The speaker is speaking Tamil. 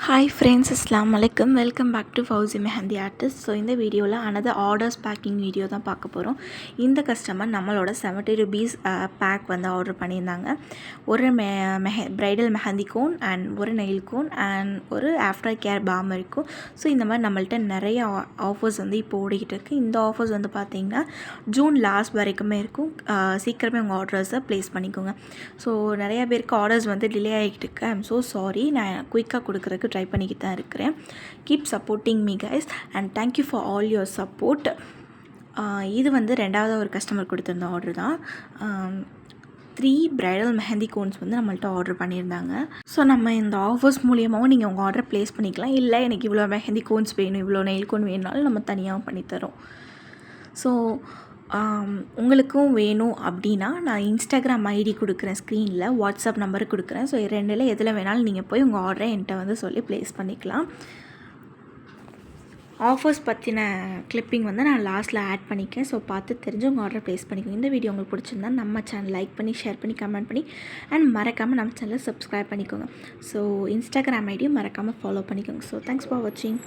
ஹாய் ஃப்ரெண்ட்ஸ், அஸ்ஸலாமு அலைக்கும். Welcome back to Fouzi Mehndi artist. So இந்த வீடியோவில் அனதர் ஆர்டர்ஸ் பேக்கிங் வீடியோ தான் பார்க்க போகிறோம். இந்த கஸ்டமர் நம்மளோட ₹70 பேக் வந்து ஆர்டர் பண்ணியிருந்தாங்க. ஒரு ப்ரைடல் மெஹந்தி கோன் அண்ட் ஒரு நெயில் கோன் அண்ட் ஒரு ஆஃப்டர் கேர் பாம் இருக்கும். ஸோ இந்த மாதிரி நம்மள்ட்ட நிறைய ஆஃபர்ஸ் வந்து இப்போ ஓடிக்கிட்டு இருக்குது. இந்த ஆஃபர்ஸ் வந்து பார்த்திங்கன்னா ஜூன் லாஸ்ட் வரைக்குமே இருக்கும். சீக்கிரமே உங்கள் ஆர்டர்ஸை ப்ளேஸ் பண்ணிக்கோங்க. ஸோ நிறையா பேருக்கு ஆர்டர்ஸ் வந்து டிலே ஆகிட்டு இருக்கு. I'm so sorry. நான் குயிக்காக கொடுக்குறதுக்கு ட்ரை பண்ணிக்கிட்டு தான் இருக்கிறேன். Keep supporting me guys and thank you for all your support. இது வந்து ரெண்டாவது ஒரு கஸ்டமர் கொடுத்துருந்த ஆர்டர் தான். 3 ப்ரைடல் மெஹந்தி கோன்ஸ் வந்து நம்மள்ட்ட ஆர்டர் பண்ணியிருந்தாங்க. ஸோ நம்ம இந்த ஆஃபர்ஸ் மூலியமாகவும் நீங்கள் உங்கள் ஆர்டரை ப்ளேஸ் பண்ணிக்கலாம். இல்லை எனக்கு இவ்வளோ மெஹந்தி கோன்ஸ் வேணும், இவ்வளோ நெயில் கோன் வேணுனாலும் நம்ம தனியாகவும் பண்ணித்தரோம். ஸோ உங்களுக்கும் வேணும் அப்படின்னா நான் இன்ஸ்டாகிராம் ஐடி கொடுக்குறேன், ஸ்க்ரீனில் வாட்ஸ்அப் நம்பரு கொடுக்குறேன். ஸோ ரெண்டில் எதில் வேணாலும் நீங்கள் போய் உங்கள் ஆர்டரை என்கிட்ட வந்து சொல்லி ப்ளேஸ் பண்ணிக்கலாம். ஆஃபர்ஸ் பற்றின கிளிப்பிங் வந்து நான் லாஸ்ட்டில் ஆட் பண்ணிக்கிறேன். ஸோ பார்த்து தெரிஞ்சு உங்கள் ஆர்டரை ப்ளேஸ் பண்ணிக்கோங்க. இந்த வீடியோ உங்களுக்கு பிடிச்சிருந்தா நம்ம சேனல் லைக் பண்ணி, ஷேர் பண்ணி, கமெண்ட் பண்ணி அண்ட் மறக்காமல் நம்ம சேனலை சப்ஸ்கிரைப் பண்ணிக்கோங்க. ஸோ இன்ஸ்டாகிராம் ஐடியும் மறக்காமல் ஃபாலோ பண்ணிக்கோங்க. ஸோ தேங்க்ஸ் ஃபார் வாட்சிங்.